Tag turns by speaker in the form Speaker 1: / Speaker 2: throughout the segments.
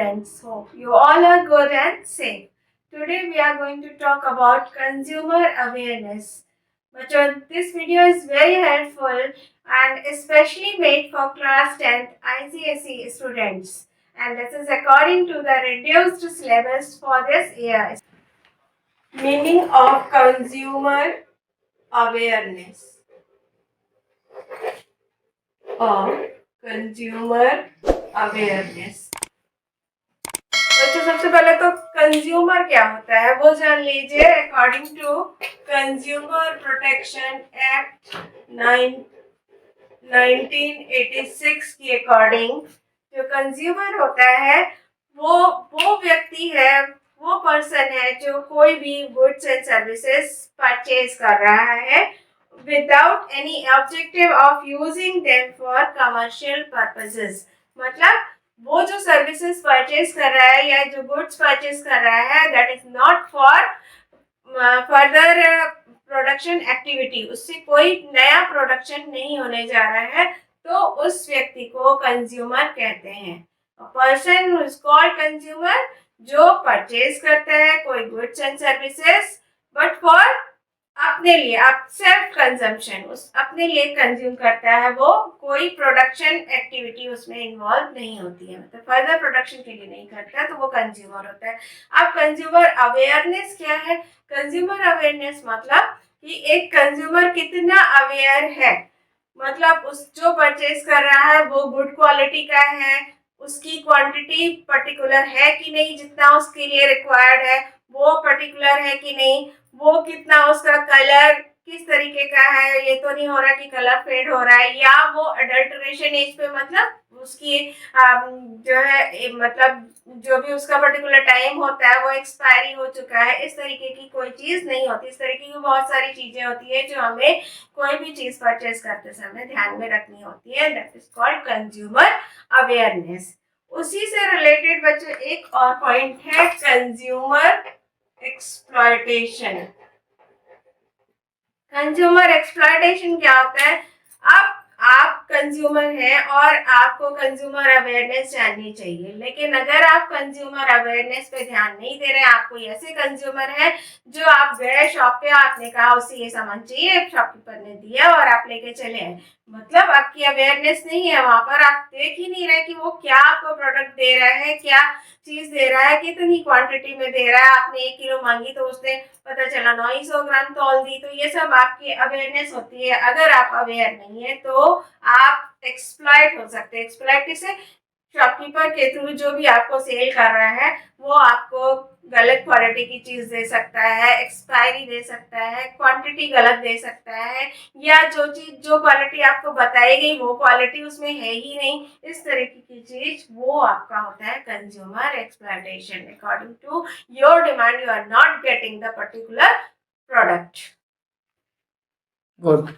Speaker 1: students. Hope you all are good and safe. Today we are going to talk about consumer awareness. This video is very helpful and especially made for class 10th ICSE students. And this is according to the reduced syllabus for this year. Meaning of consumer awareness or consumer awareness. बच्चों सबसे पहले तो consumer क्या होता है वो जान लीजिए। According to consumer protection act 1986 के अकॉर्डिंग जो कंज्यूमर होता है वो व्यक्ति है, वो पर्सन है जो कोई भी गुड्स एंड सर्विसेज परचेज कर रहा है without any objective of using them for commercial purposes. मतलब वो जो सर्विसेज परचेज कर रहा है या जो गुड्स परचेज कर रहा है that is not for further production activity, उससे कोई नया प्रोडक्शन नहीं होने जा रहा है, तो उस व्यक्ति को कंज्यूमर कहते हैं। पर्सन इज कॉल्ड कंज्यूमर जो परचेज करता है कोई goods and services but for अपने लिए, आप सेल्फ कंजम्पशन, उस अपने लिए कंज्यूम करता है, वो कोई प्रोडक्शन एक्टिविटी उसमें इन्वॉल्व नहीं होती है, मतलब फर्दर प्रोडक्शन के लिए नहीं करता है, तो वो कंज्यूमर होता है। अब कंज्यूमर अवेयरनेस क्या है? कंज्यूमर अवेयरनेस मतलब कि एक कंज्यूमर कितना अवेयर है, मतलब उस जो परचेज कर रहा है वो गुड क्वालिटी का है, उसकी क्वांटिटी पर्टिकुलर है कि नहीं, जितना उसके लिए रिक्वायर्ड है वो पर्टिकुलर है कि नहीं, वो कितना, उसका कलर किस तरीके का है, ये तो नहीं हो रहा कि कलर फेड हो रहा है, या वो अडल्ट्रेशन एज पे, मतलब उसकी जो है मतलब जो भी उसका पर्टिकुलर टाइम होता है वो एक्सपायरी हो चुका है, इस तरीके की कोई चीज़ नहीं होती। इस तरीके की बहुत सारी चीज़ें होती है जो हमें कोई भी चीज़ परचेज करते समय ध्यान में रखनी होती है। That is called consumer awareness. उसी से रिलेटेड बच्चों एक और पॉइंट है कंज्यूमर एक्सप्लॉयटेशन। कंज्यूमर एक्सप्लॉयटेशन क्या होता है? अब आप कंज्यूमर हैं और आपको कंज्यूमर अवेयरनेस जाननी चाहिए, लेकिन अगर आप कंज्यूमर अवेयरनेस पे ध्यान नहीं दे रहे हैं, आप कोई ऐसे कंज्यूमर है जो आप गए शॉप पे, आपने कहा उसे ये सामान चाहिए, शॉपकीपर ने दिया और आप लेके चले आए, मतलब आपकी अवेयरनेस नहीं है वहां पर, आप देख ही नहीं रहे कि वो क्या आपको प्रोडक्ट दे रहा है, क्या चीज दे रहा है, कितनी क्वांटिटी में दे रहा है। आपने 1 किलो मांगी तो उसने पता चला 900 ग्राम तौल दी, तो ये सब आपकी अवेयरनेस होती है। अगर आप अवेयर नहीं है तो आप एक्सप्लॉइट हो सकते हैं। एक्सप्लॉइट किसे? शॉपकीपर के थ्रू जो भी आपको सेल कर रहा है वो आपको गलत क्वालिटी की चीज दे सकता है, एक्सपायरी दे सकता है, क्वांटिटी गलत दे सकता है, या जो चीज जो क्वालिटी आपको बताई गई वो क्वालिटी उसमें है ही नहीं, इस तरीके की चीज, वो आपका होता है consumer exploitation. According to your demand you are not getting the particular product. Good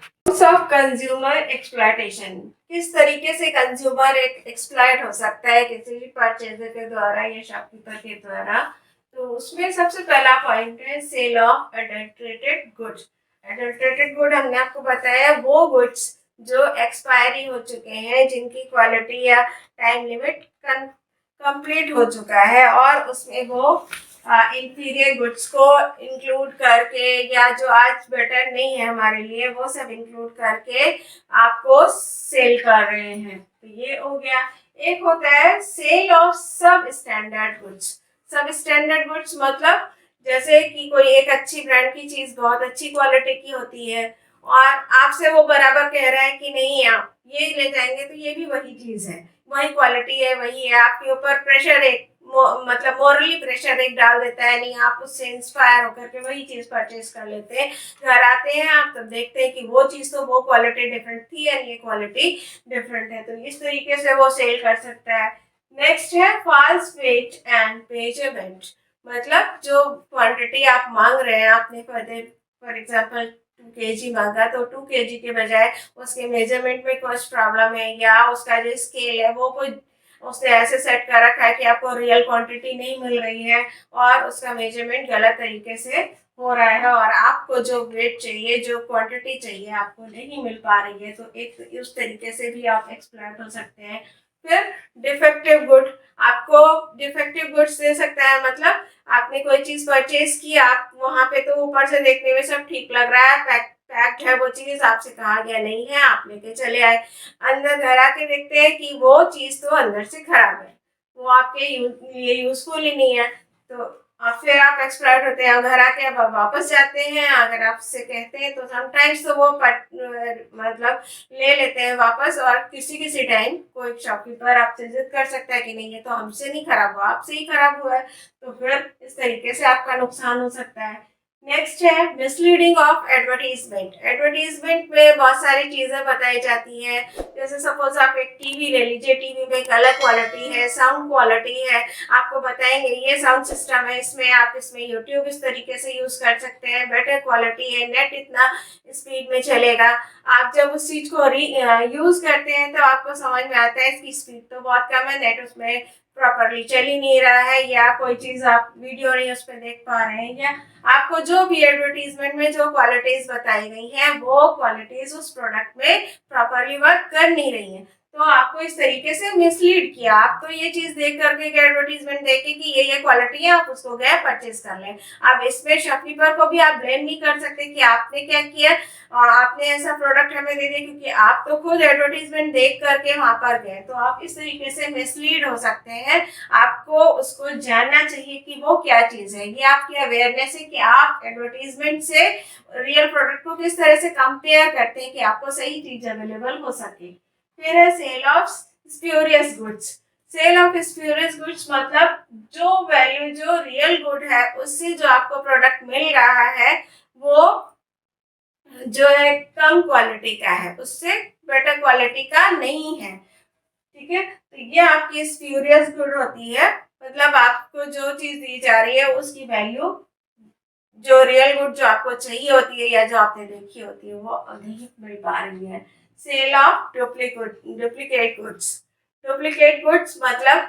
Speaker 1: of consumer exploitation, किस तरीके से कंज्यूमर एक्सप्लॉयट हो सकता है किसी भी परचेजर के द्वारा या शॉपकीपर के द्वारा। तो उसमें सबसे पहला पॉइंट है sale of adulterated goods. Adulterated good हमने आपको बताया वो गुड्स जो एक्सपायरी हो चुके हैं, जिनकी क्वालिटी या टाइम लिमिट कंप्लीट हो चुका है, और उसमें वो इंफीरियर गुड्स को इंक्लूड करके, या जो आज बेटर नहीं है हमारे लिए, वो सब इंक्लूड करके आपको सेल कर रहे हैं। तो ये हो गया। एक होता है सेल ऑफ सब स्टैंडर्ड गुड्स। सब स्टैंडर्ड गुड्स मतलब जैसे कि कोई एक अच्छी ब्रांड की चीज बहुत अच्छी क्वालिटी की होती है और आपसे वो बराबर कह रहा है कि नहीं आप ये ले जाएंगे तो ये भी वही चीज है, वही क्वालिटी है, वही है, आपके ऊपर प्रेशर एक मतलब मोरली प्रेशर एक डाल देता है, नहीं आप उससे इंस्पायर होकर के वही चीज परचेज कर लेते हैं। घर आते हैं आप तब देखते हैं कि वो चीज तो वो क्वालिटी डिफरेंट थी और ये क्वालिटी डिफरेंट है, तो इस तरीके से वो सेल कर सकता है। नेक्स्ट है फॉल्स वेट एंड मेजरमेंट। मतलब जो क्वांटिटी आप मांग रहे हैं, आपने फॉर एग्जांपल 2 kg मांगा, तो 2 kg के बजाय उसके मेजरमेंट में कुछ प्रॉब्लम है, या उसका जो स्केल है वो कोई उसने ऐसे सेट कर रखा है कि आपको रियल क्वांटिटी नहीं मिल रही है और उसका मेजरमेंट गलत तरीके से हो रहा है, और आपको जो वेट चाहिए, जो क्वांटिटी चाहिए, आपको नहीं मिल पा रही है, तो एक उस तरीके से भी आप एक्सप्लॉइट हो सकते हैं। फिर डिफेक्टिव गुड, आपको डिफेक्टिव गुड्स दे सकता है, मतलब आपने कोई चीज परचेज की, आप वहां पे तो ऊपर से देखने में सब ठीक लग रहा है, पैक्ड है वो चीज, आपसे कहा गया नहीं है, आप लेके चले आए, अंदर घर आके देखते हैं कि वो चीज तो अंदर से खराब है, वो आपके लिए यूजफुल ही नहीं है, तो फिर आप एक्सपर्ट होते हैं, घर आके अब आप वापस जाते हैं, अगर आपसे कहते हैं तो समटाइम्स तो वो मतलब ले लेते हैं वापस, और किसी किसी टाइम कोई शॉपकीपर आपसे जिद कर सकता है कि नहीं ये तो हमसे नहीं खराब हुआ, आपसे ही खराब हुआ है, तो फिर इस तरीके से आपका नुकसान हो सकता है। नेक्स्ट है मिसलीडिंग ऑफ एडवर्टीजमेंट। एडवर्टीजमेंट में बहुत सारी चीजें बताई जाती हैं, जैसे सपोज आप एक टीवी ले लीजिए, टीवी में एक अलग क्वालिटी है, साउंड क्वालिटी है, आपको बताएंगे ये साउंड सिस्टम है, इसमें आप इसमें यूट्यूब इस तरीके से यूज कर सकते हैं, बेटर क्वालिटी है, नेट इतना स्पीड में चलेगा। आप जब उस चीज को यूज करते हैं तो आपको समझ में आता है इसकी स्पीड तो बहुत कम है, नेट उसमें प्रॉपरली चल ही नहीं रहा है, या कोई चीज आप वीडियो नहीं उस पर देख पा रहे हैं, या आपको जो भी एडवर्टीजमेंट में जो क्वालिटीज बताई गई हैं वो क्वालिटीज उस प्रोडक्ट में प्रॉपरली वर्क कर नहीं रही हैं, तो आपको इस तरीके से मिसलीड किया। आप तो ये चीज देख करके एडवर्टीजमेंट देख के कि ये क्वालिटी है, आप उसको गए परचेज कर लें। अब इसमें शॉपकीपर को भी आप ब्लेम नहीं कर सकते कि आपने क्या किया और आपने ऐसा प्रोडक्ट हमें दे दिया, क्योंकि आप तो खुद एडवर्टीजमेंट देख करके वहां पर गए, तो आप इस तरीके से मिसलीड हो सकते हैं। आपको उसको जानना चाहिए कि वो क्या चीज है, ये आपकी अवेयरनेस है कि आप एडवर्टीजमेंट से रियल प्रोडक्ट को किस तरह से कंपेयर करते हैं कि आपको सही चीज अवेलेबल हो सके। फिर है sale of spurious goods. Sale of spurious goods मतलब जो वैल्यू जो रियल गुड है उससे जो आपको प्रोडक्ट मिल रहा है वो जो है कम क्वालिटी का है, उससे बेटर क्वालिटी का नहीं है, ठीक है, तो ये आपकी स्प्यूरियस गुड होती है, मतलब आपको जो चीज दी जा रही है उसकी वैल्यू जो रियल गुड जो आपको चाहिए होती है या जो आपने देखी होती है वो नहीं मिल पा रही है। Sale of duplicate goods. Duplicate goods मतलब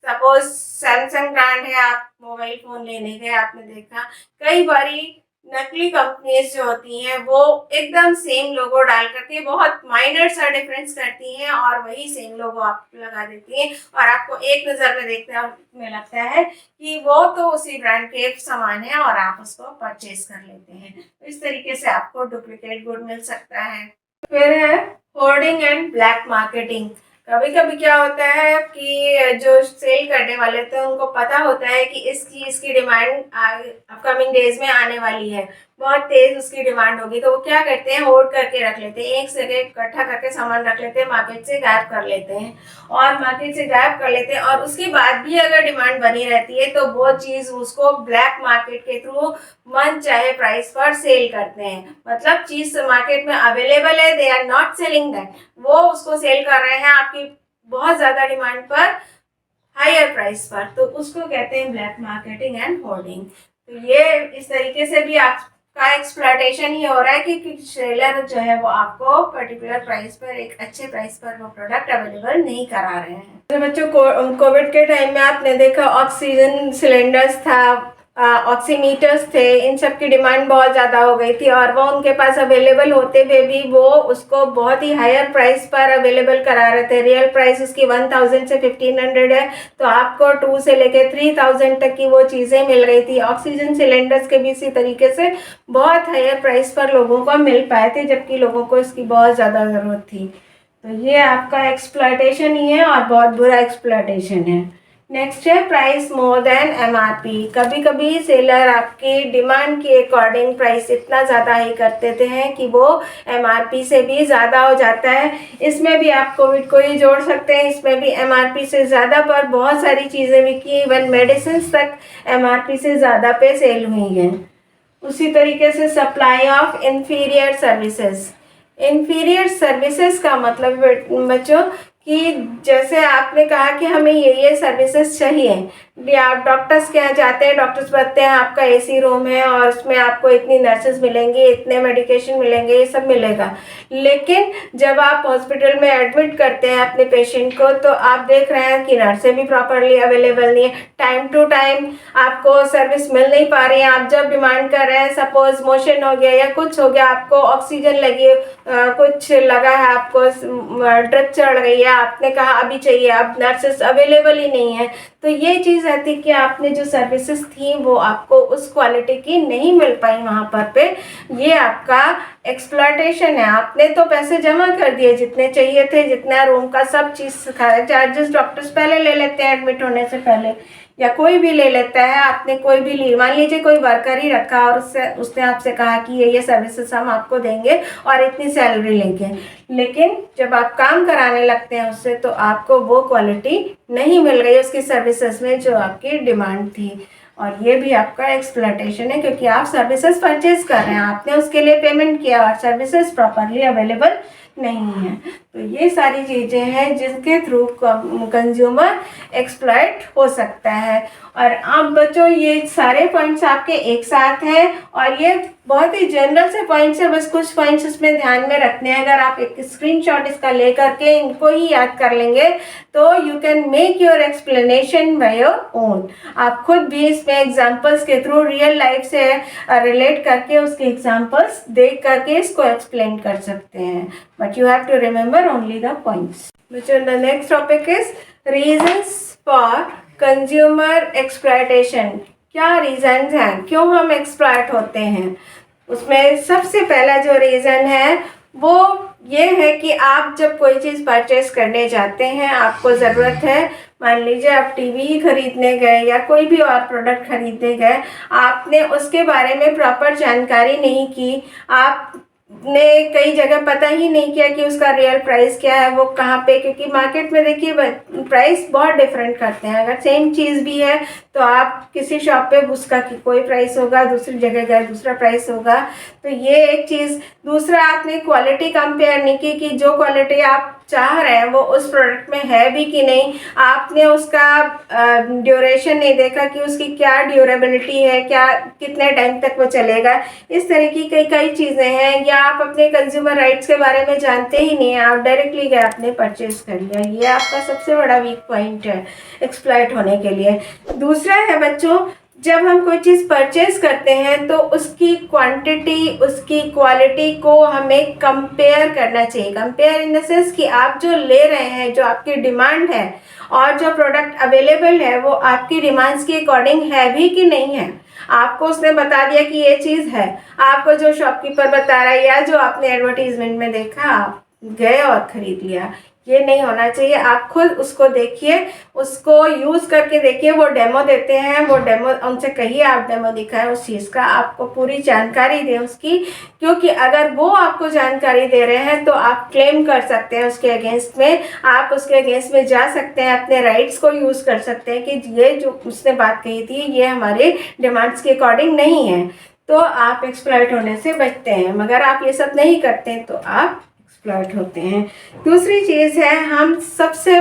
Speaker 1: सपोज सैमसंग ब्रांड है, आप मोबाइल फोन लेने गए, आपने देखा कई बारी नकली कंपनीज जो होती हैं वो एकदम सेम लोगो डाल करके बहुत माइनर सा डिफरेंस करती हैं और वही सेम लोगो आप लगा देती हैं और आपको एक नज़र में देखने में लगता है कि वो तो उसी ब्रांड के सामान है और आप उसको परचेज कर लेते हैं, तो इस तरीके से आपको डुप्लीकेट गुड मिल सकता है। फिर है होर्डिंग एंड ब्लैक मार्केटिंग। कभी कभी क्या होता है कि जो सेल करने वाले होते हैं उनको पता होता है कि इस चीज की डिमांड अपकमिंग डेज में आने वाली है, बहुत तेज उसकी डिमांड होगी, तो वो क्या करते हैं होल्ड करके रख लेते हैं, एक जगह इकट्ठा करके सामान रख लेते हैं, मार्केट से गायब कर लेते हैं और उसके बाद भी अगर डिमांड बनी रहती है तो वो चीज उसको ब्लैक मार्केट के थ्रू मन चाहे प्राइस पर सेल करते हैं, मतलब चीज मार्केट में अवेलेबल है, they are not selling that, वो उसको सेल कर रहे हैं आपकी बहुत ज्यादा डिमांड पर हायर प्राइस पर, तो उसको कहते हैं ब्लैक मार्केटिंग एंड होर्डिंग। तो ये इस तरीके से भी आपका एक्सप्लॉयटेशन ही हो रहा है कि सेलर जो है वो आपको पर्टिकुलर प्राइस पर एक अच्छे प्राइस पर वो प्रोडक्ट अवेलेबल नहीं करा रहे हैं। तो बच्चों कोविड के टाइम में आपने देखा ऑक्सीजन सिलेंडर्स था, ऑक्सीमीटर्स थे, इन सब की डिमांड बहुत ज़्यादा हो गई थी और वो उनके पास अवेलेबल होते हुए भी वो उसको बहुत ही हायर प्राइस पर अवेलेबल करा रहे थे। रियल प्राइस उसकी 1000 से 1500 है, तो आपको 2 से लेके 3000 तक की वो चीज़ें मिल रही थी। ऑक्सीजन सिलेंडर्स के भी इसी तरीके से बहुत हायर प्राइस पर लोगों को मिल पाए थे, जबकि लोगों को इसकी बहुत ज़्यादा ज़रूरत थी। तो ये आपका एक्सप्लॉयटेशन ही है और बहुत बुरा एक्सप्लॉयटेशन है। नेक्स्ट है प्राइस मोर देन एमआरपी। कभी कभी सेलर आपकी डिमांड के अकॉर्डिंग प्राइस इतना ज़्यादा ही कर देते हैं कि वो एमआरपी से भी ज़्यादा हो जाता है। इसमें भी आप कोविड को ही जोड़ सकते हैं, इसमें भी एमआरपी से ज़्यादा पर बहुत सारी चीज़ें बिकी, इवन मेडिसिन तक एमआरपी से ज़्यादा पे सेल हुई हैं। उसी तरीके से supply of inferior services. Inferior services का मतलब बच्चों कि जैसे आपने कहा कि हमें ये सर्विसेज चाहिए, आप डॉक्टर्स के यहाँ जाते हैं, डॉक्टर्स बताते हैं आपका एसी रूम है और उसमें आपको इतनी नर्सेज मिलेंगी, इतने मेडिकेशन मिलेंगे, ये सब मिलेगा। लेकिन जब आप हॉस्पिटल में एडमिट करते हैं अपने पेशेंट को, तो आप देख रहे हैं कि नर्सें भी प्रॉपरली अवेलेबल नहीं है, टाइम टू टाइम आपको सर्विस मिल नहीं पा रही है। आप जब डिमांड कर रहे हैं, सपोज मोशन हो गया या कुछ हो गया, आपको ऑक्सीजन लगी, कुछ लगा है, आपको ड्रिप चढ़ गई है, आपने कहा अभी चाहिए, अब नर्सेस अवेलेबल ही नहीं है, तो ये चीज़ रहती कि आपने जो सर्विसेज थी वो आपको उस क्वालिटी की नहीं मिल पाई वहाँ पे। ये आपका एक्सप्लॉयटेशन है। आपने तो पैसे जमा कर दिए जितने चाहिए थे, जितना रूम का सब चीज़ सिखाया, चार्जेस डॉक्टर्स पहले ले लेते हैं एडमिट होने से पहले, या कोई भी ले लेता है। आपने कोई भी ली, मान लीजिए कोई वर्कर ही रखा और उसने आपसे कहा कि ये सर्विसेज हम आपको देंगे और इतनी सैलरी लेंगे, लेकिन जब आप काम कराने लगते हैं उससे, तो आपको वो क्वालिटी नहीं मिल रही उसकी सर्विसेज में जो आपकी डिमांड थी। और ये भी आपका एक्सप्लॉयटेशन है, क्योंकि आप सर्विसेज परचेज कर रहे हैं, आपने उसके लिए पेमेंट किया और सर्विसेज प्रॉपरली अवेलेबल नहीं है। तो ये सारी चीज़ें हैं जिसके थ्रू कंज्यूमर एक्सप्लॉइट हो सकता है। और आप बच्चों, ये सारे पॉइंट्स आपके एक साथ हैं और ये बहुत ही जनरल से पॉइंट्स है, बस कुछ पॉइंट्स इसमें ध्यान में रखने हैं। अगर आप एक स्क्रीनशॉट इसका ले करके इनको ही याद कर लेंगे तो you can make your explanation by your own. आप खुद भी इसमें एग्जांपल्स के थ्रू रियल लाइफ से रिलेट करके उसके एग्जांपल्स देख करके इसको एक्सप्लेन कर सकते हैं, but you have to remember only the points. The next topic is reasons for consumer exploitation. क्या रीजंस हैं, क्यों हम एक्सप्लॉयट होते हैं? उसमें सबसे पहला जो रीज़न है वो ये है कि आप जब कोई चीज़ परचेज करने जाते हैं, आपको ज़रूरत है, मान लीजिए आप टीवी ही खरीदने गए या कोई भी और प्रोडक्ट खरीदने गए, आपने उसके बारे में प्रॉपर जानकारी नहीं की, आपने कई जगह पता ही नहीं किया कि उसका रियल प्राइस क्या है, वो कहाँ पे, क्योंकि मार्केट में देखिए प्राइस बहुत डिफरेंट करते हैं। अगर सेम चीज़ भी है तो आप किसी शॉप पे उसका कि कोई प्राइस होगा, दूसरी जगह गए दूसरा प्राइस होगा, तो ये एक चीज़। दूसरा, आपने क्वालिटी कंपेयर नहीं की कि जो क्वालिटी आप चाह रहे हैं वो उस प्रोडक्ट में है भी कि नहीं। आपने उसका ड्यूरेशन नहीं देखा कि उसकी क्या ड्यूरेबिलिटी है, क्या कितने टाइम तक वो चलेगा। इस तरह की कई चीज़ें हैं। या आप अपने कंज्यूमर राइट्स के बारे में जानते ही नहीं हैं, आप डायरेक्टली गए आपने परचेज कर लिया। ये आपका सबसे बड़ा वीक पॉइंट है एक्सप्लॉइट होने के लिए। दूसरा है बच्चों, जब हम कोई चीज़ परचेज करते हैं तो उसकी क्वांटिटी, उसकी क्वालिटी को हमें कंपेयर करना चाहिए। कंपेयर इन द सेंस कि आप जो ले रहे हैं, जो आपकी डिमांड है और जो प्रोडक्ट अवेलेबल है वो आपकी डिमांड्स के अकॉर्डिंग है भी कि नहीं है। आपको उसने बता दिया कि ये चीज़ है, आपको जो शॉपकीपर बता रहा है या जो आपने एडवर्टीजमेंट में देखा आप गए और ख़रीद लिया, ये नहीं होना चाहिए। आप खुद उसको देखिए, उसको यूज़ करके देखिए। वो डेमो देते हैं, वो डेमो उनसे कहिए आप डेमो दिखाएं उस चीज़ का, आपको पूरी जानकारी दें उसकी, क्योंकि अगर वो आपको जानकारी दे रहे हैं तो आप क्लेम कर सकते हैं उसके अगेंस्ट में, आप उसके अगेंस्ट में जा सकते हैं, अपने राइट्स को यूज़ कर सकते हैं कि ये जो उसने बात कही थी ये हमारे डिमांड्स के अकॉर्डिंग नहीं है, तो आप एक्सप्लॉइट होने से बचते हैं। मगर आप ये सब नहीं करते तो आप एक्सप्लॉइट होते हैं। दूसरी चीज़ है, हम सबसे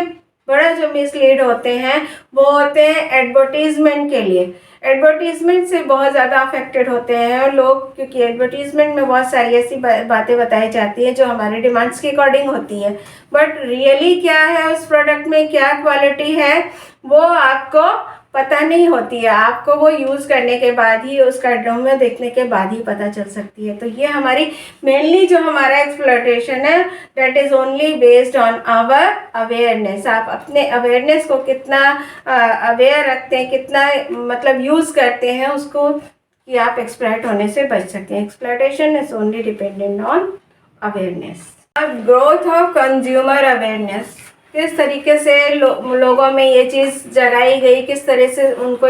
Speaker 1: बड़ा जो मिसलीड होते हैं वो होते हैं एडवर्टीजमेंट के लिए। एडवर्टीजमेंट से बहुत ज़्यादा अफेक्टेड होते हैं लोग, क्योंकि एडवर्टीजमेंट में बहुत सारी ऐसी बातें बताई जाती हैं जो हमारे डिमांड्स के अकॉर्डिंग होती है, बट रियली क्या है उस प्रोडक्ट में, क्या क्वालिटी है, वो आपको पता नहीं होती है। आपको वो यूज़ करने के बाद ही, उसका डेमो देखने के बाद ही पता चल सकती है। तो ये हमारी मेनली जो हमारा एक्सप्लॉयटेशन है, that is only based on our awareness. आप अपने अवेयरनेस को कितना अवेयर रखते हैं, कितना मतलब यूज़ करते हैं उसको, कि आप एक्सप्लॉइट होने से बच सकते हैं। Exploitation is only dependent on awareness. अब ग्रोथ ऑफ कंज्यूमर अवेयरनेस, किस तरीके से लोगों में ये चीज़ जगाई गई, किस तरह से उनको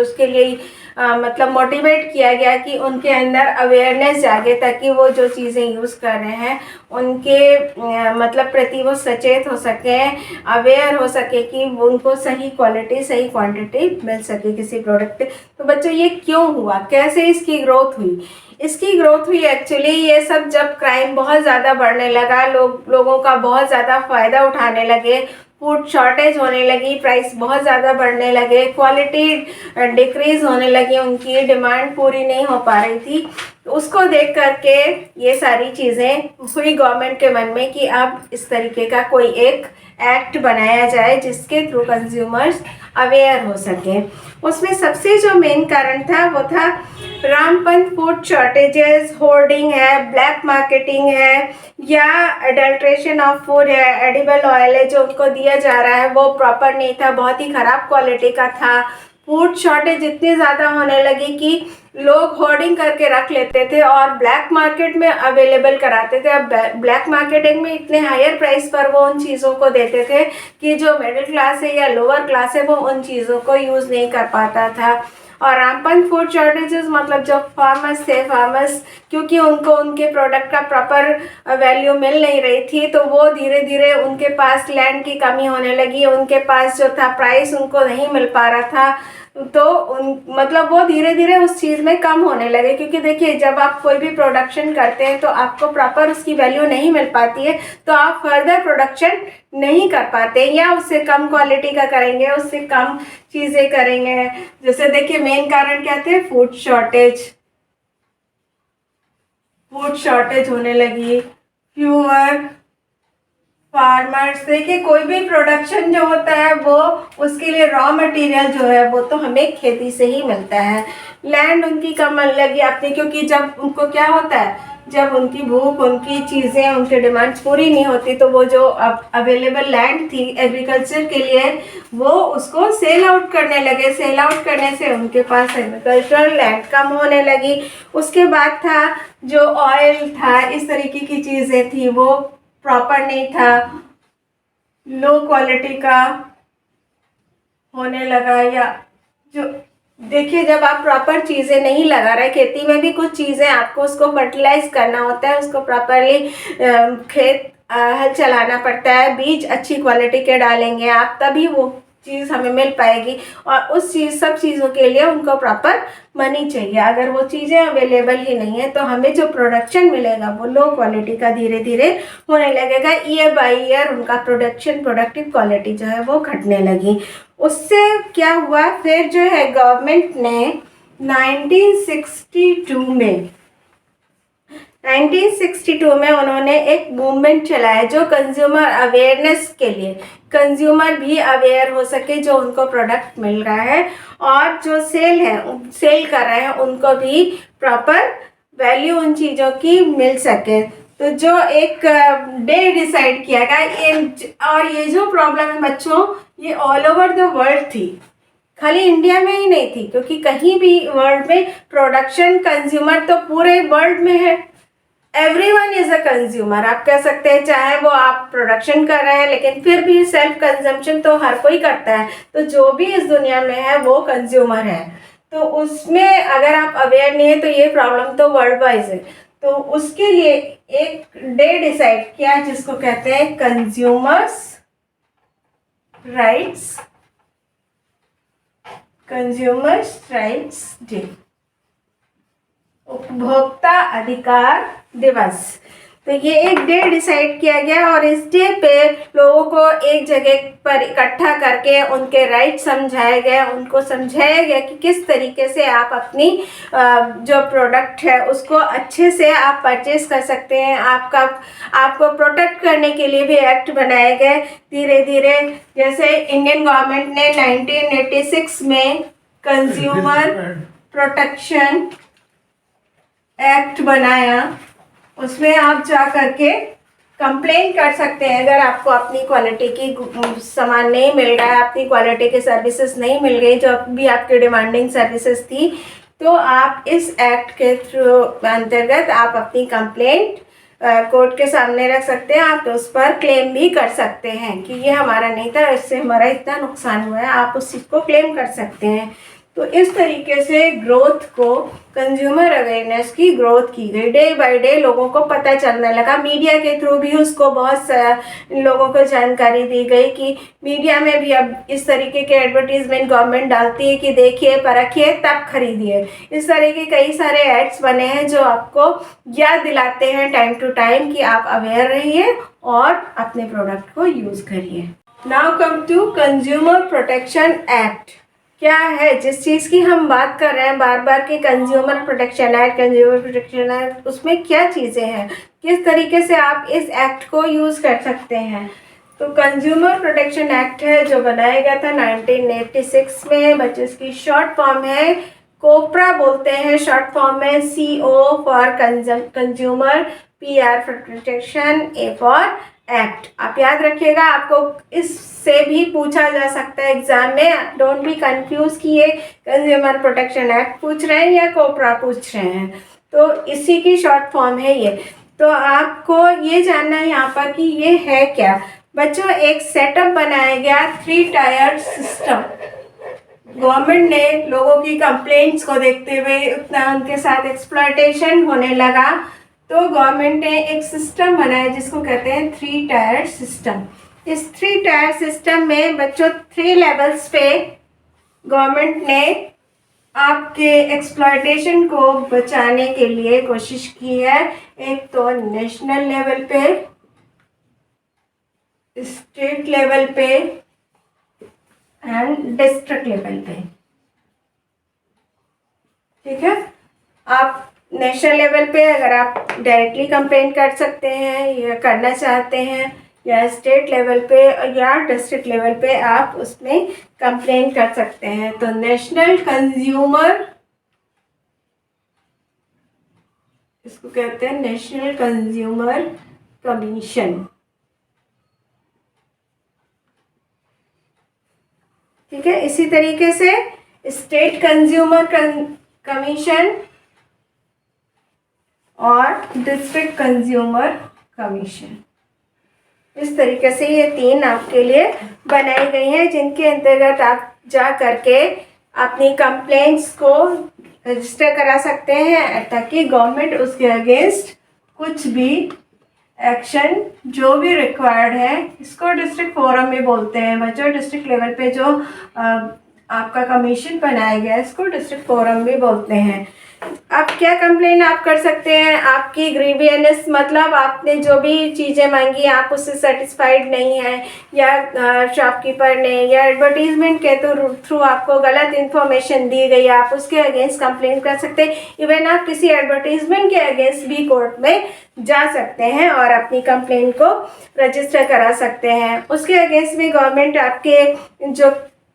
Speaker 1: उसके लिए मतलब मोटिवेट किया गया कि उनके अंदर अवेयरनेस जागे, ताकि वो जो चीज़ें यूज़ कर रहे हैं उनके मतलब प्रति वो सचेत हो सके, अवेयर हो सके कि उनको सही क्वालिटी, सही क्वांटिटी मिल सके किसी प्रोडक्ट। तो बच्चों ये क्यों हुआ, कैसे इसकी ग्रोथ हुई? इसकी ग्रोथ हुई एक्चुअली ये सब जब क्राइम बहुत ज़्यादा बढ़ने लगा, लोगों का बहुत ज़्यादा फ़ायदा उठाने लगे, फूड शॉर्टेज होने लगी, प्राइस बहुत ज़्यादा बढ़ने लगे, क्वालिटी डिक्रीज़ होने लगी, उनकी डिमांड पूरी नहीं हो पा रही थी। तो उसको देख करके ये सारी चीज़ें हुई गवर्नमेंट के मन में कि अब इस तरीके का कोई एक एक्ट बनाया जाए जिसके थ्रू कंज्यूमर्स अवेयर हो सके। उसमें सबसे जो मेन कारण था वो था रामपंथ फूड शॉर्टेजेस, होर्डिंग है, ब्लैक मार्केटिंग है, या अडल्ट्रेशन ऑफ फूड है, एडिबल ऑयल है जो उनको दिया जा रहा है वो प्रॉपर नहीं था, बहुत ही ख़राब क्वालिटी का था। फूड शॉर्टेज इतनी ज़्यादा होने लगी कि लोग होर्डिंग करके रख लेते थे और ब्लैक मार्केट में अवेलेबल कराते थे। अब ब्लैक मार्केटिंग में इतने हायर प्राइस पर वो उन चीज़ों को देते थे कि जो मिडिल क्लास है या लोअर क्लास है वो उन चीज़ों को यूज़ नहीं कर पाता था। और रामपंथ फूड शॉर्टेजेस मतलब जो फार्मर्स थे, क्योंकि उनको उनके प्रोडक्ट का प्रॉपर वैल्यू मिल नहीं रही थी तो वो धीरे धीरे उनके पास लैंड की कमी होने लगी, उनके पास जो था प्राइस उनको नहीं मिल पा रहा था, तो मतलब वो धीरे धीरे उस चीज़ में कम होने लगे। क्योंकि देखिए जब आप कोई भी प्रोडक्शन करते हैं तो आपको प्रॉपर उसकी वैल्यू नहीं मिल पाती है तो आप फर्दर प्रोडक्शन नहीं कर पाते या उससे कम क्वालिटी का करेंगे, उससे कम चीज़ें करेंगे। जैसे देखिए मेन कारण क्या थे, फूड शॉर्टेज होने लगी, फ्यूअर फार्मर्स। देखिए कोई भी प्रोडक्शन जो होता है वो उसके लिए रॉ मटेरियल जो है वो तो हमें खेती से ही मिलता है। लैंड उनकी कम लगी आपने, क्योंकि जब उनको क्या होता है, जब उनकी भूख, उनकी चीज़ें, उनकी डिमांड्स पूरी नहीं होती तो वो जो अब अवेलेबल लैंड थी एग्रीकल्चर के लिए वो उसको सेल आउट करने लगे। सेल आउट करने से उनके पास एग्रीकल्चरल लैंड कम होने लगी। उसके बाद था जो ऑयल था, इस तरीके की चीज़ें थी वो प्रॉपर नहीं था, लो क्वालिटी का होने लगा। या जो देखिए जब आप प्रॉपर चीज़ें नहीं लगा रहे, खेती में भी कुछ चीज़ें आपको उसको फर्टिलाइज करना होता है, उसको प्रॉपरली खेत हल चलाना पड़ता है, बीज अच्छी क्वालिटी के डालेंगे आप तभी वो चीज़ हमें मिल पाएगी। और उस सब चीज़ों के लिए उनको प्रॉपर मनी चाहिए। अगर वो चीज़ें अवेलेबल ही नहीं है तो हमें जो प्रोडक्शन मिलेगा वो लो क्वालिटी का धीरे धीरे होने लगेगा। ईयर बाय ईयर उनका प्रोडक्टिव क्वालिटी जो है वो घटने लगी। उससे क्या हुआ, फिर जो है गवर्नमेंट ने 1962 में उन्होंने एक मूवमेंट चलाया जो कंज्यूमर अवेयरनेस के लिए, कंज्यूमर भी अवेयर हो सके जो उनको प्रोडक्ट मिल रहा है और जो सेल कर रहे हैं उनको भी प्रॉपर वैल्यू उन चीज़ों की मिल सके। तो जो एक डे डिसाइड किया गया और ये जो प्रॉब्लम है बच्चों ये ऑल ओवर द वर्ल्ड थी, खाली इंडिया में ही नहीं थी, क्योंकि कहीं भी वर्ल्ड में प्रोडक्शन कंज्यूमर तो पूरे वर्ल्ड में है। एवरीवन इज अ कंज्यूमर, आप कह सकते हैं, चाहे वो आप प्रोडक्शन कर रहे हैं लेकिन फिर भी सेल्फ कंजम्पशन तो हर कोई करता है। तो जो भी इस दुनिया में है वो कंज्यूमर है। तो उसमें अगर आप अवेयर नहीं है तो ये प्रॉब्लम तो वर्ल्ड वाइज है। तो उसके लिए एक डे डिसाइड किया जिसको कहते हैं कंज्यूमर्स राइट्स डे, उपभोक्ता अधिकार दिवस। तो ये एक डे डिसाइड किया गया और इस डे पे लोगों को एक जगह पर इकट्ठा करके उनके राइट समझाए गए, उनको समझाया गया कि किस तरीके से आप अपनी जो प्रोडक्ट है उसको अच्छे से आप परचेज कर सकते हैं। आपको प्रोटेक्ट करने के लिए भी एक्ट बनाए गए धीरे धीरे। जैसे इंडियन गवर्नमेंट ने 1986 में कंज्यूमर प्रोटेक्शन एक्ट बनाया, उसमें आप जा करके कंप्लेन कर सकते हैं अगर आपको अपनी क्वालिटी की सामान नहीं मिल रहा है, अपनी क्वालिटी की सर्विसेज नहीं मिल गई जो भी आपकी डिमांडिंग सर्विसेज थी, तो आप इस एक्ट के थ्रू अंतर्गत आप अपनी कंप्लेंट कोर्ट के सामने रख सकते हैं। आप उस पर क्लेम भी कर सकते हैं कि ये हमारा नहीं था, इससे हमारा इतना नुकसान हुआ है, आप उस चीज़ को क्लेम कर सकते हैं। तो इस तरीके से ग्रोथ को, कंज्यूमर अवेयरनेस की ग्रोथ की गई। डे बाय डे लोगों को पता चलने लगा, मीडिया के थ्रू भी उसको बहुत लोगों को जानकारी दी गई कि मीडिया में भी अब इस तरीके के एडवर्टीजमेंट गवर्नमेंट डालती है कि देखिए परखिए तब खरीदिए। इस तरह के कई सारे एड्स बने हैं जो आपको याद दिलाते हैं टाइम टू टाइम कि आप अवेयर रहिए और अपने प्रोडक्ट को यूज़ करिए। Now come to consumer protection act. क्या है जिस चीज़ की हम बात कर रहे हैं बार बार कि कंज्यूमर प्रोटेक्शन एक्ट, उसमें क्या चीज़ें हैं, किस तरीके से आप इस एक्ट को यूज़ कर सकते हैं। तो कंज्यूमर प्रोटेक्शन एक्ट है जो बनाया गया था 1986 में। बच्चों इसकी शॉर्ट फॉर्म है कोपरा बोलते हैं, शॉर्ट फॉर्म में CO for consumer, PR for protection, A for act. आप याद रखिएगा, आपको इससे भी पूछा जा सकता है एग्जाम में। डोंट बी कंफ्यूज कि ये कंज्यूमर प्रोटेक्शन एक्ट पूछ रहे हैं या कोपरा पूछ रहे हैं, तो इसी की शॉर्ट फॉर्म है ये। तो आपको ये जानना है यहाँ पर कि ये है क्या। बच्चों एक सेटअप बनाया गया 3 टायर सिस्टम। गवर्नमेंट ने लोगों की कंप्लेंट्स को देखते हुए उतना उनके साथ एक्सप्लॉयटेशन होने लगा, तो गवर्नमेंट ने एक सिस्टम बनाया जिसको कहते हैं 3 टायर सिस्टम। इस 3 टायर सिस्टम में बच्चों 3 लेवल्स पे गवर्नमेंट ने आपके एक्सप्लॉयटेशन को बचाने के लिए कोशिश की है। एक तो नेशनल लेवल पे, स्टेट लेवल पे एंड डिस्ट्रिक्ट लेवल पे। ठीक है, आप नेशनल लेवल पे अगर आप डायरेक्टली कंप्लेंट कर सकते हैं या करना चाहते हैं, या स्टेट लेवल पे या डिस्ट्रिक्ट लेवल पे आप उसमें कंप्लेंट कर सकते हैं। तो नेशनल कंज्यूमर, इसको कहते हैं नेशनल कंज्यूमर कमीशन। ठीक है, इसी तरीके से स्टेट कंज्यूमर कमीशन और डिस्ट्रिक्ट कंज्यूमर कमीशन। इस तरीके से ये 3 आपके लिए बनाई गई हैं जिनके अंतर्गत आप जा करके अपनी कंप्लेंट्स को रजिस्टर करा सकते हैं, ताकि गवर्नमेंट उसके अगेंस्ट कुछ भी एक्शन जो भी रिक्वायर्ड है, इसको डिस्ट्रिक्ट फोरम भी बोलते हैं बच्चों। डिस्ट्रिक्ट लेवल पे जो आपका कमीशन बनाया गया है इसको डिस्ट्रिक्ट फोरम भी बोलते हैं। अब क्या कंप्लेन आप कर सकते हैं, आपकी ग्रीवियस मतलब आपने जो भी चीज़ें मांगी आप उससे सेटिस्फाइड नहीं है, या शॉपकीपर ने या एडवर्टीजमेंट के थ्रू आपको गलत इन्फॉर्मेशन दी गई, आप उसके अगेंस्ट कंप्लेन कर सकते हैं। इवन आप किसी एडवर्टीजमेंट के अगेंस्ट भी कोर्ट में जा सकते हैं और अपनी कंप्लेन को रजिस्टर करा सकते हैं। उसके अगेंस्ट भी गवर्नमेंट आपके जो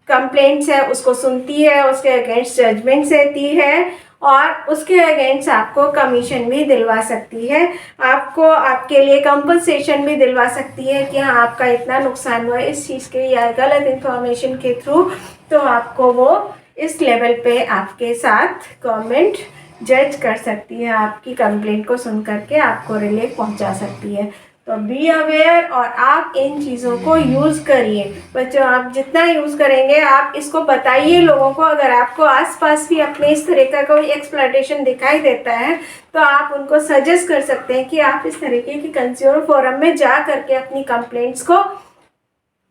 Speaker 1: कंप्लेंट्स है उसको सुनती है, उसके अगेंस्ट जजमेंट्स देती है और उसके अगेंस्ट आपको कमीशन भी दिलवा सकती है, आपको आपके लिए कंपनसेशन भी दिलवा सकती है कि हाँ आपका इतना नुकसान हुआ इस चीज़ के या गलत इन्फॉर्मेशन के थ्रू। तो आपको वो इस लेवल पे आपके साथ गवर्नमेंट जज कर सकती है, आपकी कंप्लेंट को सुन करके आपको रिलीफ पहुंचा सकती है। तो बी अवेयर और आप इन चीज़ों को यूज़ करिए बच्चों। आप जितना यूज़ करेंगे आप इसको बताइए लोगों को। अगर आपको आसपास भी अपने इस तरह का कोई एक्सप्लॉयटेशन दिखाई देता है तो आप उनको सजेस्ट कर सकते हैं कि आप इस तरीके की कंज्यूमर फोरम में जा करके अपनी कंप्लेंट्स को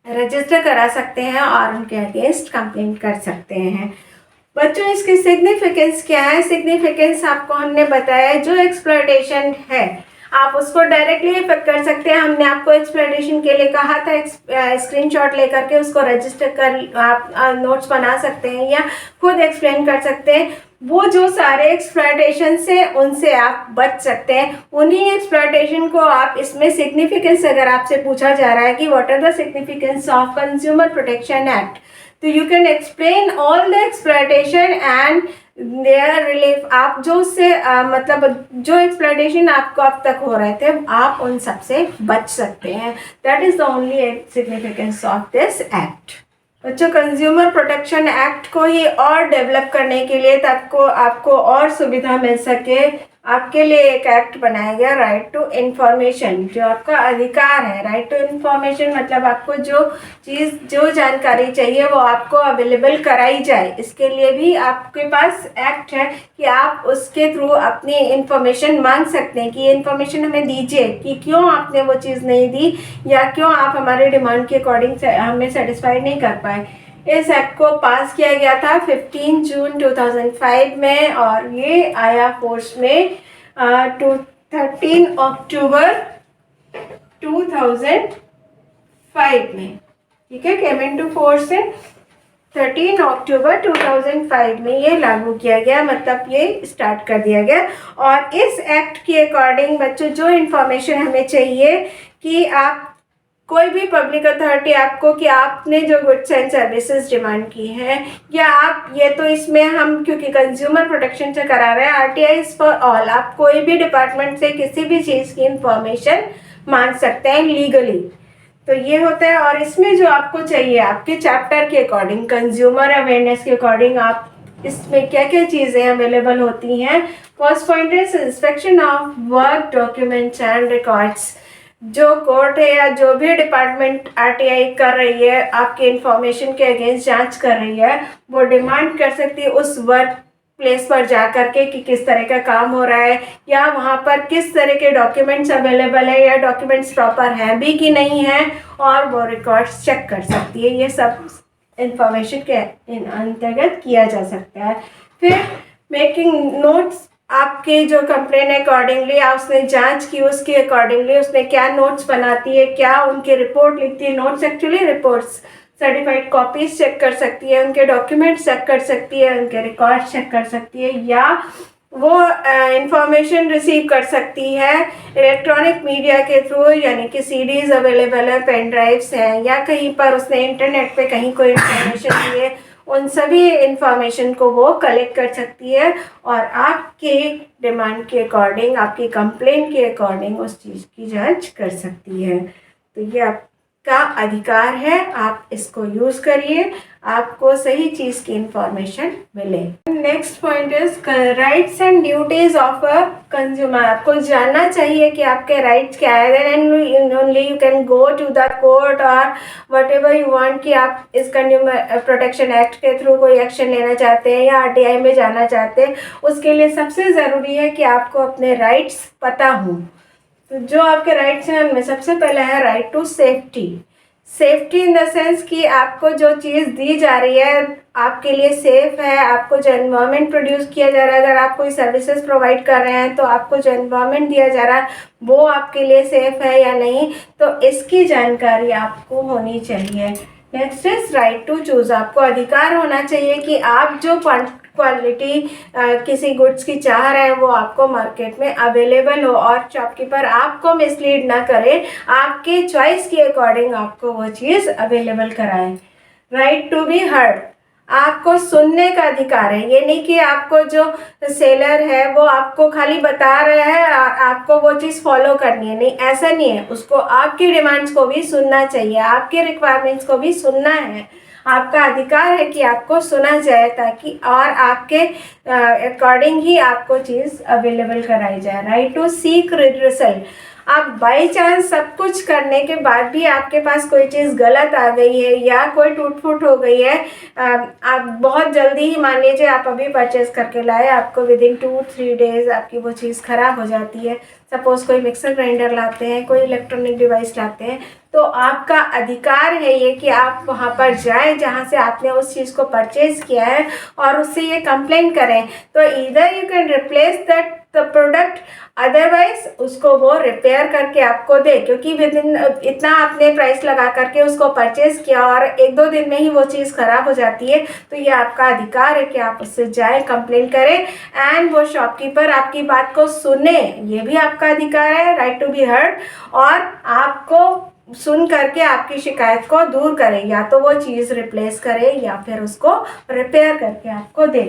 Speaker 1: रजिस्टर करा सकते हैं और उनके अगेंस्ट कंप्लेंट कर सकते हैं। बच्चों इसकी सिग्निफिकेंस क्या है? सिग्निफिकेंस आपको हमने बताया, जो एक्सप्लॉयटेशन है आप उसको डायरेक्टली इफेक्ट कर सकते हैं। हमने आपको एक्सप्लॉयटेशन के लिए कहा था स्क्रीनशॉट लेकर के उसको रजिस्टर कर आप नोट्स बना सकते हैं या खुद एक्सप्लेन कर सकते हैं। वो जो सारे एक्सप्लॉयटेशन से उनसे आप बच सकते हैं। उन्हीं एक्सप्लॉयटेशन को आप इसमें सिग्निफिकेंस अगर आपसे पूछा जा रहा है कि what are the significance of consumer protection act, so you can explain all the exploitation and their relief. आप जो उससे मतलब जो एक्सप्लॉयटेशन आपको अब तक हो रहे थे आप उन सब से बच सकते हैं। That is the only significance of this act. बच्चों कंज्यूमर प्रोटेक्शन एक्ट को ही और डेवलप करने के लिए ताकि आपको और सुविधा मिल सके, आपके लिए एक एक्ट बनाया गया राइट टू इन्फॉर्मेशन, जो आपका अधिकार है। राइट टू इन्फॉर्मेशन मतलब आपको जो जानकारी चाहिए वो आपको अवेलेबल कराई जाए। इसके लिए भी आपके पास एक्ट है कि आप उसके थ्रू अपनी इन्फॉर्मेशन मांग सकते हैं कि ये इन्फॉर्मेशन हमें दीजिए कि क्यों आपने वो चीज़ नहीं दी या क्यों आप हमारे डिमांड के अकॉर्डिंग हमें सेटिस्फाई नहीं कर पाए। इस एक्ट को पास किया गया था 15 जून 2005 में और ये आया फोर्स में 13 अक्टूबर 2005 में। ठीक है, केम इनटू फोर्स इन 13 अक्टूबर 2005 में ये लागू किया गया, मतलब ये स्टार्ट कर दिया गया। और इस एक्ट के अकॉर्डिंग बच्चों जो इन्फॉर्मेशन हमें चाहिए कि आप कोई भी पब्लिक अथॉरिटी आपको कि आपने जो गुड्स एंड सर्विसेज डिमांड की हैं, या आप ये तो इसमें हम क्योंकि कंज्यूमर प्रोटेक्शन से करा रहे हैं, आरटीआई फॉर ऑल, आप कोई भी डिपार्टमेंट से किसी भी चीज़ की इंफॉर्मेशन मांग सकते हैं लीगली। तो ये होता है। और इसमें जो आपको चाहिए आपके चैप्टर के अकॉर्डिंग, कंज्यूमर अवेयरनेस के अकॉर्डिंग, आप इसमें क्या क्या चीज़ें अवेलेबल होती हैं। First point is inspection of work documents and records. जो कोर्ट है या जो भी डिपार्टमेंट आरटीआई कर रही है, आपके इंफॉर्मेशन के अगेंस्ट जांच कर रही है, वो डिमांड कर सकती है उस वर्क प्लेस पर जा कर के कि किस तरह का काम हो रहा है, या वहाँ पर किस तरह के डॉक्यूमेंट्स अवेलेबल है, या डॉक्यूमेंट्स प्रॉपर हैं भी कि नहीं है, और वो रिकॉर्ड्स चेक कर सकती है। ये सब इंफॉर्मेशन के अंतर्गत किया जा सकता है। फिर मेकिंग नोट्स, आपके जो कंप्लेन अकॉर्डिंगली उसने जांच की, उसके अकॉर्डिंगली उसने क्या नोट्स बनाती है, क्या उनकी रिपोर्ट लिखती है। Notes actually reports, certified copies check कर सकती है, उनके डॉक्यूमेंट्स चेक कर सकती है, उनके रिकॉर्ड चेक कर सकती है, या वो इंफॉर्मेशन रिसीव कर सकती है इलेक्ट्रॉनिक मीडिया के थ्रू, यानी कि सीडीज अवेलेबल है, पेन ड्राइव्स हैं, या कहीं पर उसने इंटरनेट पे कहीं कोई इंफॉर्मेशन दी है, उन सभी इंफॉर्मेशन को वो कलेक्ट कर सकती है और आपके डिमांड के अकॉर्डिंग, आपकी कंप्लेंट के अकॉर्डिंग उस चीज़ की जांच कर सकती है। तो ये आपका अधिकार है, आप इसको यूज़ करिए, आपको सही चीज़ की इंफॉर्मेशन मिले। Next point is rights and duties of a consumer. आपको जानना चाहिए कि आपके राइट्स क्या है, then only you can go to the court और वट एवर यू वांट कि आप इस कंज्यूमर प्रोटेक्शन एक्ट के थ्रू कोई एक्शन लेना चाहते हैं या आरटीआई में जाना चाहते हैं। उसके लिए सबसे ज़रूरी है कि आपको अपने राइट्स पता हों। तो जो आपके राइट्स हैं उनमें सबसे पहला है right to safety. Safety in the sense कि आपको जो चीज़ दी जा रही है आपके लिए सेफ है, आपको जो एनवायरनमेंट प्रोड्यूस किया जा रहा है, अगर आप कोई सर्विसेज प्रोवाइड कर रहे हैं तो आपको जो एनवायरनमेंट दिया जा रहा है वो आपके लिए सेफ है या नहीं, तो इसकी जानकारी आपको होनी चाहिए। Next is right to choose. आपको अधिकार होना चाहिए कि आप जो क्वालिटी किसी गुड्स की चाह रहे हैं वो आपको मार्केट में अवेलेबल हो, और शॉपकीपर आपको मिसलीड ना करे, आपके चॉइस के अकॉर्डिंग आपको वो चीज़ अवेलेबल कराए। Right to be heard. आपको सुनने का अधिकार है। ये नहीं कि आपको जो सेलर है वो आपको खाली बता रहा है, आपको वो चीज़ फॉलो करनी है, नहीं, ऐसा नहीं है। उसको आपकी डिमांड्स को भी सुनना चाहिए, आपके रिक्वायरमेंट्स को भी सुनना है। आपका अधिकार है कि आपको सुना जाए, ताकि और आपके अकॉर्डिंग ही आपको चीज़ अवेलेबल कराई जाए। Right to seek redressal. आप बाई चांस सब कुछ करने के बाद भी आपके पास कोई चीज़ गलत आ गई है या कोई टूट फूट हो गई है, आप बहुत जल्दी ही, मान लीजिए आप अभी परचेज करके लाए, आपको विदिन 2-3 डेज आपकी वो चीज़ ख़राब हो जाती है। सपोज़ कोई मिक्सर ग्राइंडर लाते हैं, कोई इलेक्ट्रॉनिक डिवाइस लाते हैं, तो आपका अधिकार है ये कि आप वहाँ पर जाएं जहाँ से आपने उस चीज़ को परचेज़ किया है और उससे ये कंप्लेंट करें। तो इधर you can replace that the product, otherwise उसको वो रिपेयर करके आपको दे, क्योंकि विदिन इतना आपने प्राइस लगा करके उसको परचेज़ किया और 1-2 दिन में ही वो चीज़ ख़राब हो जाती है। तो ये आपका अधिकार है कि आप उससे जाएँ, कंप्लेंट करें, एंड वो शॉपकीपर आपकी बात को सुने, ये भी आपका अधिकार है। Right to be heard. और आपको सुन करके आपकी शिकायत को दूर करें, या तो वो चीज़ रिप्लेस करें या फिर उसको रिपेयर करके आपको दे।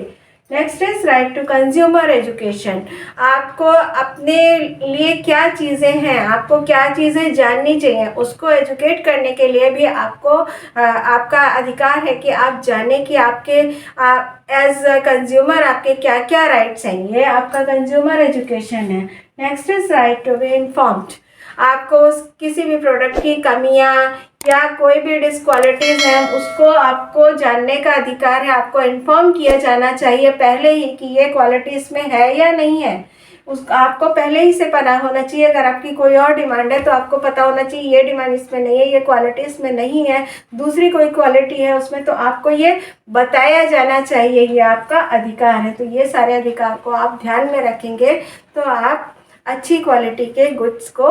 Speaker 1: Next is right to consumer education. आपको अपने लिए क्या चीज़ें हैं, आपको क्या चीज़ें जाननी चाहिए, उसको एजुकेट करने के लिए भी आपको आपका अधिकार है कि आप जाने कि आपके एज कंज्यूमर आपके क्या क्या राइट्स हैं। ये आपका कंज्यूमर एजुकेशन है। Next is right to be informed. आपको किसी भी प्रोडक्ट की कमियां या कोई भी डिसक्वालिटीज़ हैं उसको आपको जानने का अधिकार है। आपको इन्फॉर्म किया जाना चाहिए पहले ही कि ये क्वालिटी इसमें है या नहीं है, आपको पहले ही से पता होना चाहिए। अगर आपकी कोई और डिमांड है तो आपको पता होना चाहिए ये डिमांड इसमें नहीं है, ये क्वालिटी इसमें नहीं है, दूसरी कोई क्वालिटी है उसमें, तो आपको ये बताया जाना चाहिए। ये आपका अधिकार है। तो ये सारे अधिकार को आप ध्यान में रखेंगे तो आप अच्छी क्वालिटी के गुड्स को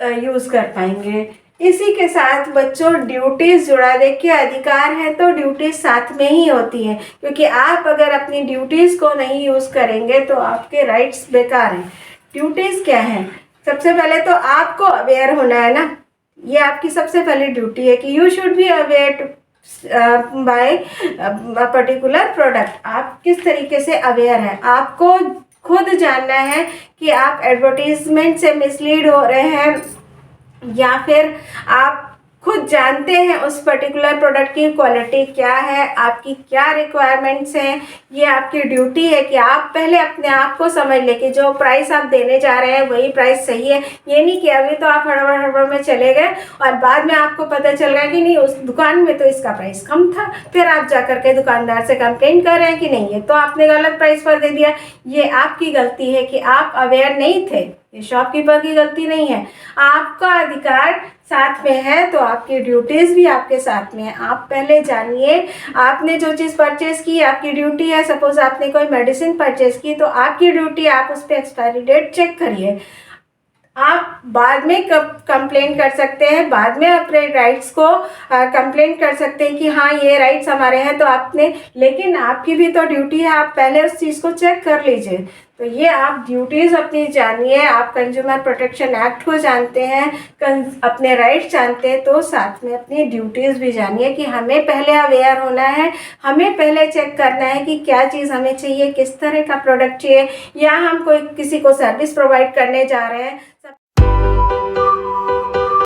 Speaker 1: यूज़ कर पाएंगे। इसी के साथ बच्चों ड्यूटीज़ जुड़ा, देखिए अधिकार है तो ड्यूटीज़ साथ में ही होती है, क्योंकि आप अगर अपनी ड्यूटीज़ को नहीं यूज़ करेंगे तो आपके राइट्स बेकार हैं। ड्यूटीज़ क्या है? सबसे पहले तो आपको अवेयर होना है ना, ये आपकी सबसे पहली ड्यूटी है कि you should be aware to buy particular product. आप किस तरीके से अवेयर हैं, आपको खुद जानना है कि आप एडवर्टीजमेंट से मिसलीड हो रहे हैं या फिर आप खुद जानते हैं उस पर्टिकुलर प्रोडक्ट की क्वालिटी क्या है, आपकी क्या रिक्वायरमेंट्स हैं। ये आपकी ड्यूटी है कि आप पहले अपने आप को समझ लें कि जो प्राइस आप देने जा रहे हैं वही प्राइस सही है। ये नहीं कि अभी तो आप हड़बड़ में चले गए और बाद में आपको पता चल गया कि नहीं उस दुकान में तो इसका प्राइस कम था, फिर आप जा कर के दुकानदार से कंप्लेन कर रहे हैं कि नहीं ये तो आपने गलत प्राइस पर दे दिया। ये आपकी गलती है कि आप अवेयर नहीं थे, ये शॉपकीपर की गलती नहीं है। आपका अधिकार साथ में है तो आपकी ड्यूटीज़ भी आपके साथ में है। आप पहले जानिए, आपने जो चीज़ परचेज़ की आपकी ड्यूटी है। सपोज़ आपने कोई मेडिसिन परचेज़ की तो आपकी ड्यूटी, आप उस पर एक्सपायरी डेट चेक करिए। आप बाद में कंप्लेन कर सकते हैं, बाद में अपने राइट्स को कंप्लेन कर सकते हैं कि हाँ ये राइट्स हमारे हैं तो आपने, लेकिन आपकी भी तो ड्यूटी है, आप पहले उस चीज़ को चेक कर लीजिए। तो ये आप ड्यूटीज़ अपनी जानिए, आप कंज्यूमर प्रोटेक्शन एक्ट को जानते हैं, अपने राइट्स जानते हैं तो साथ में अपनी ड्यूटीज़ भी जानिए कि हमें पहले अवेयर होना है, हमें पहले चेक करना है कि क्या चीज़ हमें चाहिए, किस तरह का प्रोडक्ट चाहिए, या हम कोई किसी को सर्विस प्रोवाइड करने जा रहे हैं।